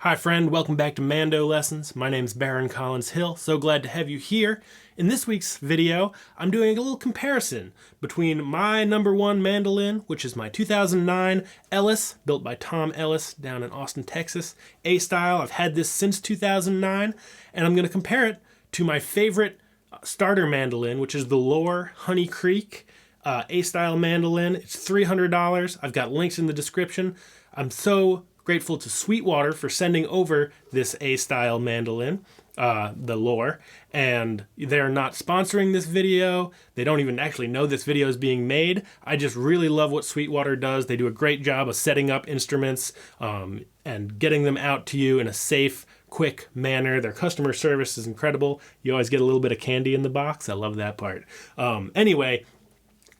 Hi friend, welcome back to Mando Lessons. My name's Baron Collins Hill, so glad to have you here. In this week's video, I'm doing a little comparison between my number one mandolin, which is my 2009 Ellis, built by Tom Ellis down in Austin, Texas, A-style. I've had this since 2009, and I'm going to compare it to my favorite starter mandolin, which is the Loar Honey Creek A-style mandolin. It's $300. I've got links in the description. I'm so grateful to Sweetwater for sending over this A-style mandolin, the Loar, and they're not sponsoring this video. They don't even actually know this video is being made. I just really love what Sweetwater does. They do a great job of setting up instruments and getting them out to you in a safe, quick manner. Their customer service is incredible. You always get a little bit of candy in the box. I love that part. Anyway,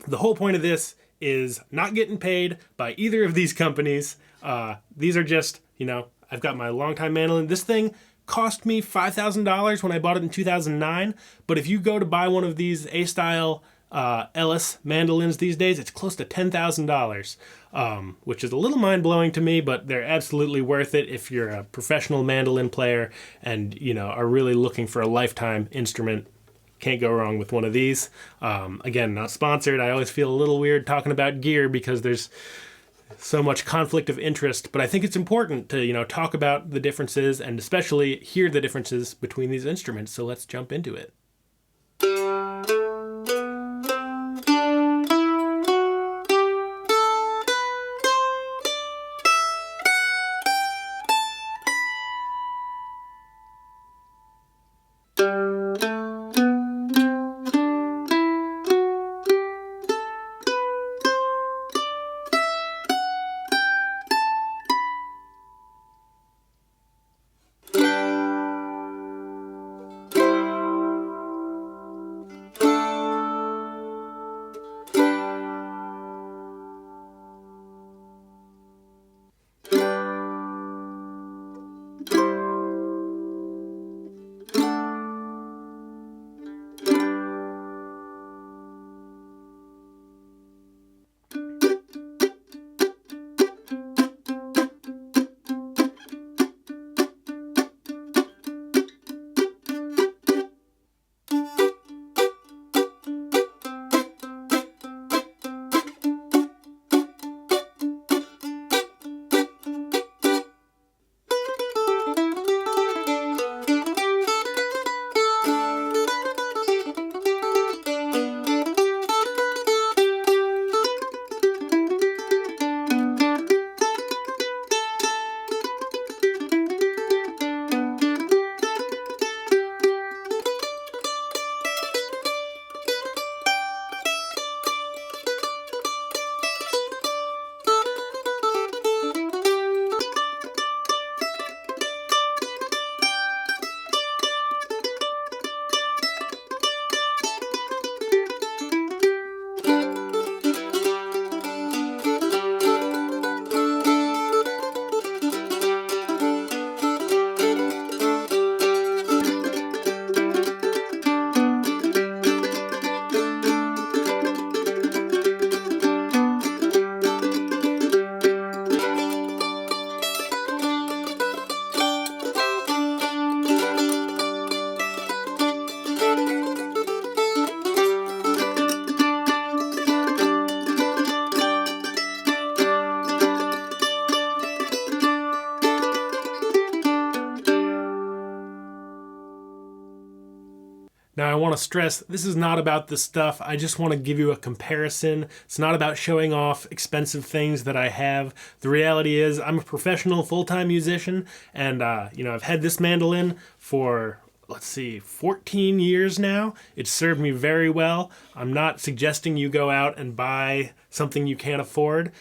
the whole point of this is not getting paid by either of these companies. These are just, I've got my longtime mandolin. This thing cost me $5,000 when I bought it in 2009. But if you go to buy one of these A-style Ellis mandolins these days, it's close to $10,000, which is a little mind-blowing to me, but they're absolutely worth it if you're a professional mandolin player and, are really looking for a lifetime instrument. Can't go wrong with one of these. Again, not sponsored. I always feel a little weird talking about gear because there's so much conflict of interest, but I think it's important to, talk about the differences and especially hear the differences between these instruments. So let's jump into it. Now I want to stress, this is not about the stuff. I just want to give you a comparison. It's not about showing off expensive things that I have. The reality is I'm a professional full-time musician and, I've had this mandolin for, 14 years now. It's served me very well. I'm not suggesting you go out and buy something you can't afford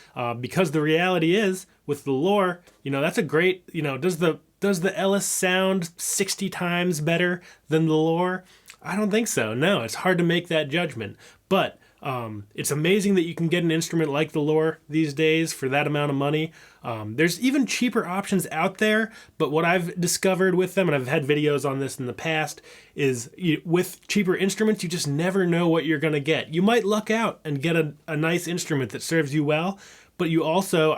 because the reality is with the Loar, that's a great, does the Ellis sound 60 times better than the Loar? I don't think so. No, it's hard to make that judgment. But it's amazing that you can get an instrument like the Loar these days for that amount of money. There's even cheaper options out there, but what I've discovered with them, and I've had videos on this in the past, is with cheaper instruments, you just never know what you're going to get. You might luck out and get a nice instrument that serves you well, but you also,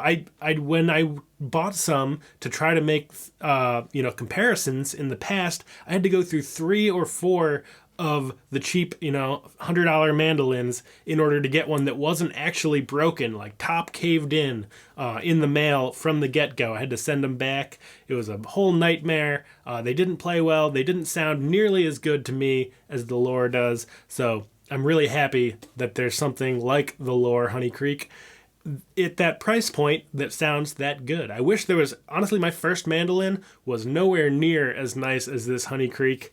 when I bought some to try to make, comparisons in the past, I had to go through 3 or 4 of the cheap, $100 mandolins in order to get one that wasn't actually broken, like top caved in the mail from the get-go. I had to send them back. It was a whole nightmare. They didn't play well. They didn't sound nearly as good to me as the Lure does. So I'm really happy that there's something like the Lure Honey Creek at that price point that sounds that good. I wish there was, honestly, my first mandolin was nowhere near as nice as this Honey Creek,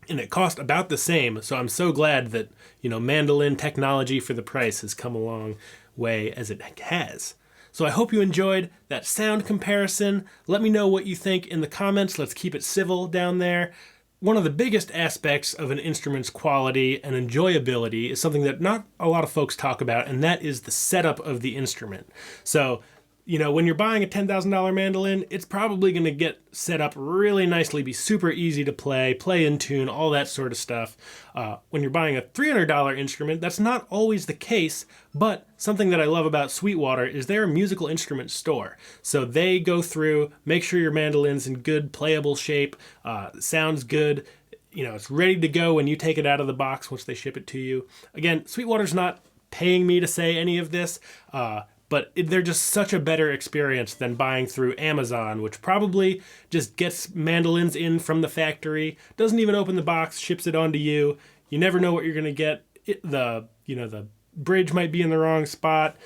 and it cost about the same. So I'm so glad that, mandolin technology for the price has come a long way as it has. So I hope you enjoyed that sound comparison. Let me know what you think in the comments. Let's keep it civil down there. One of the biggest aspects of an instrument's quality and enjoyability is something that not a lot of folks talk about, and that is the setup of the instrument. So, when you're buying a $10,000 mandolin, it's probably going to get set up really nicely, be super easy to play in tune, all that sort of stuff. When you're buying a $300 instrument, that's not always the case, but something that I love about Sweetwater is they're a musical instrument store. So they go through, make sure your mandolin's in good playable shape, sounds good, it's ready to go when you take it out of the box once they ship it to you. Again, Sweetwater's not paying me to say any of this, but they're just such a better experience than buying through Amazon, which probably just gets mandolins in from the factory, doesn't even open the box, ships it onto you. You never know what you're going to get. The bridge might be in the wrong spot.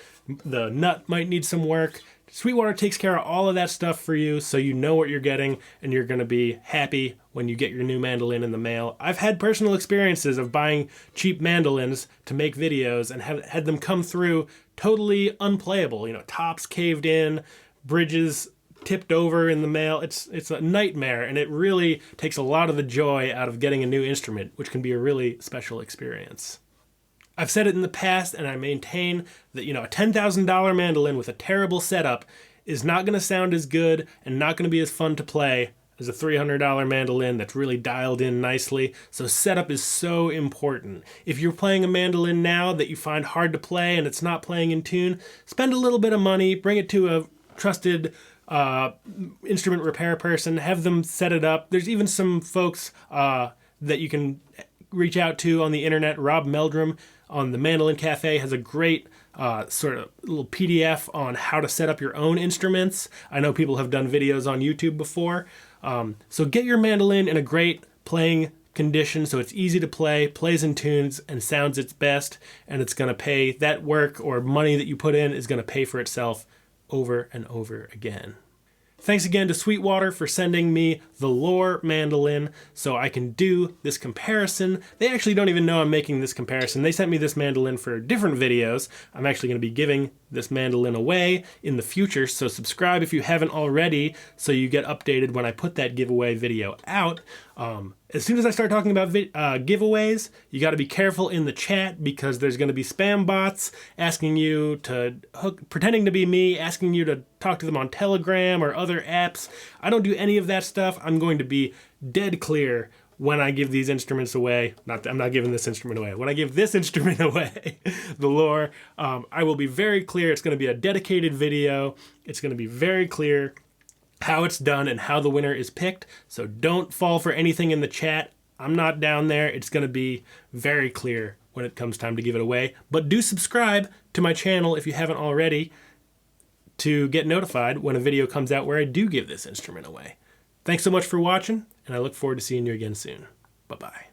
The nut might need some work. Sweetwater takes care of all of that stuff for you, so you know what you're getting, and you're going to be happy when you get your new mandolin in the mail. I've had personal experiences of buying cheap mandolins to make videos and have had them come through totally unplayable. Tops caved in, bridges tipped over in the mail. It's a nightmare, and it really takes a lot of the joy out of getting a new instrument, which can be a really special experience. I've said it in the past, and I maintain that, a $10,000 mandolin with a terrible setup is not going to sound as good and not going to be as fun to play as a $300 mandolin that's really dialed in nicely. So setup is so important. If you're playing a mandolin now that you find hard to play and it's not playing in tune, spend a little bit of money, bring it to a trusted instrument repair person, have them set it up. There's even some folks that you can reach out to on the internet. Rob Meldrum on the Mandolin Cafe has a great sort of little PDF on how to set up your own instruments. I know people have done videos on YouTube before. So get your mandolin in a great playing condition so it's easy to play, plays in tunes, and sounds its best, and it's going to pay that work or money that you put in is going to pay for itself over and over again. Thanks again to Sweetwater for sending me the Lure mandolin so I can do this comparison. They actually don't even know I'm making this comparison. They sent me this mandolin for different videos. I'm actually going to be giving this mandolin away in the future, so subscribe if you haven't already so you get updated when I put that giveaway video out. As soon as I start talking about giveaways, you got to be careful in the chat because there's going to be spam bots asking you to pretending to be me, asking you to talk to them on Telegram or other apps. I don't do any of that stuff. I'm going to be dead clear when I give these instruments away. I'm not giving this instrument away. When I give this instrument away, the Lure, I will be very clear. It's going to be a dedicated video. It's going to be very clear how it's done and how the winner is picked. So don't fall for anything in the chat. I'm not down there. It's going to be very clear when it comes time to give it away. But do subscribe to my channel if you haven't already to get notified when a video comes out where I do give this instrument away. Thanks so much for watching, and I look forward to seeing you again soon. Bye-bye.